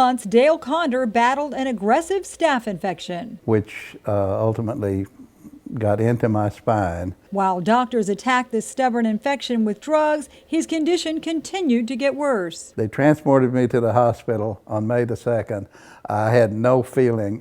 months, Dale Conder battled an aggressive staph infection, which ultimately got into my spine. While doctors attacked this stubborn infection with drugs, his condition continued to get worse. They transported me to the hospital on May the 2nd. I had no feeling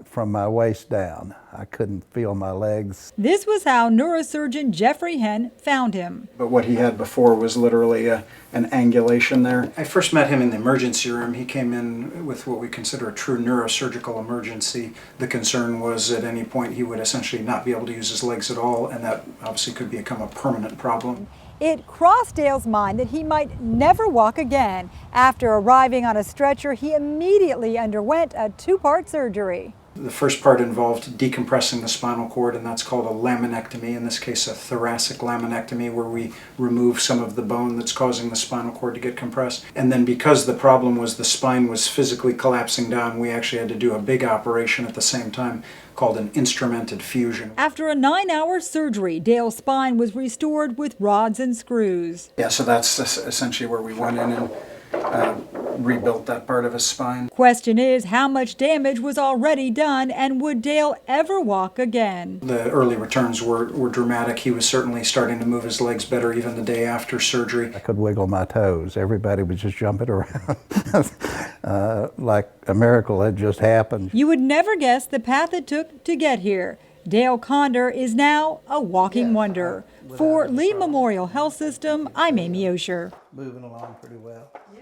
from my waist down. I couldn't feel my legs. This was how neurosurgeon Henn found him. But what he had before was literally an angulation there. I first met him in the emergency room. He came in with what we consider a true neurosurgical emergency. The concern was at any point he would essentially not be able to use his legs at all, and that obviously could become a permanent problem. It crossed Dale's mind that he might never walk again. After arriving on a stretcher, he immediately underwent a two-part surgery. The first part involved decompressing the spinal cord, and that's called a laminectomy, in this case a thoracic laminectomy, where we remove some of the bone that's causing the spinal cord to get compressed. And then because the problem was the spine was physically collapsing down, we actually had to do a big operation at the same time called an instrumented fusion. After a 9-hour surgery, Dale's spine was restored with rods and screws. Yeah, so that's essentially where we went in and rebuilt that part of his spine. Question is, how much damage was already done, and would Dale ever walk again? The early returns were dramatic. He was certainly starting to move his legs better even the day after surgery. I could wiggle my toes. Everybody was just jumping around like a miracle had just happened. You would never guess the path it took to get here. Dale Conder is now a walking wonder. For Lee Memorial Health System, I'm Amy Osher. Moving along pretty well.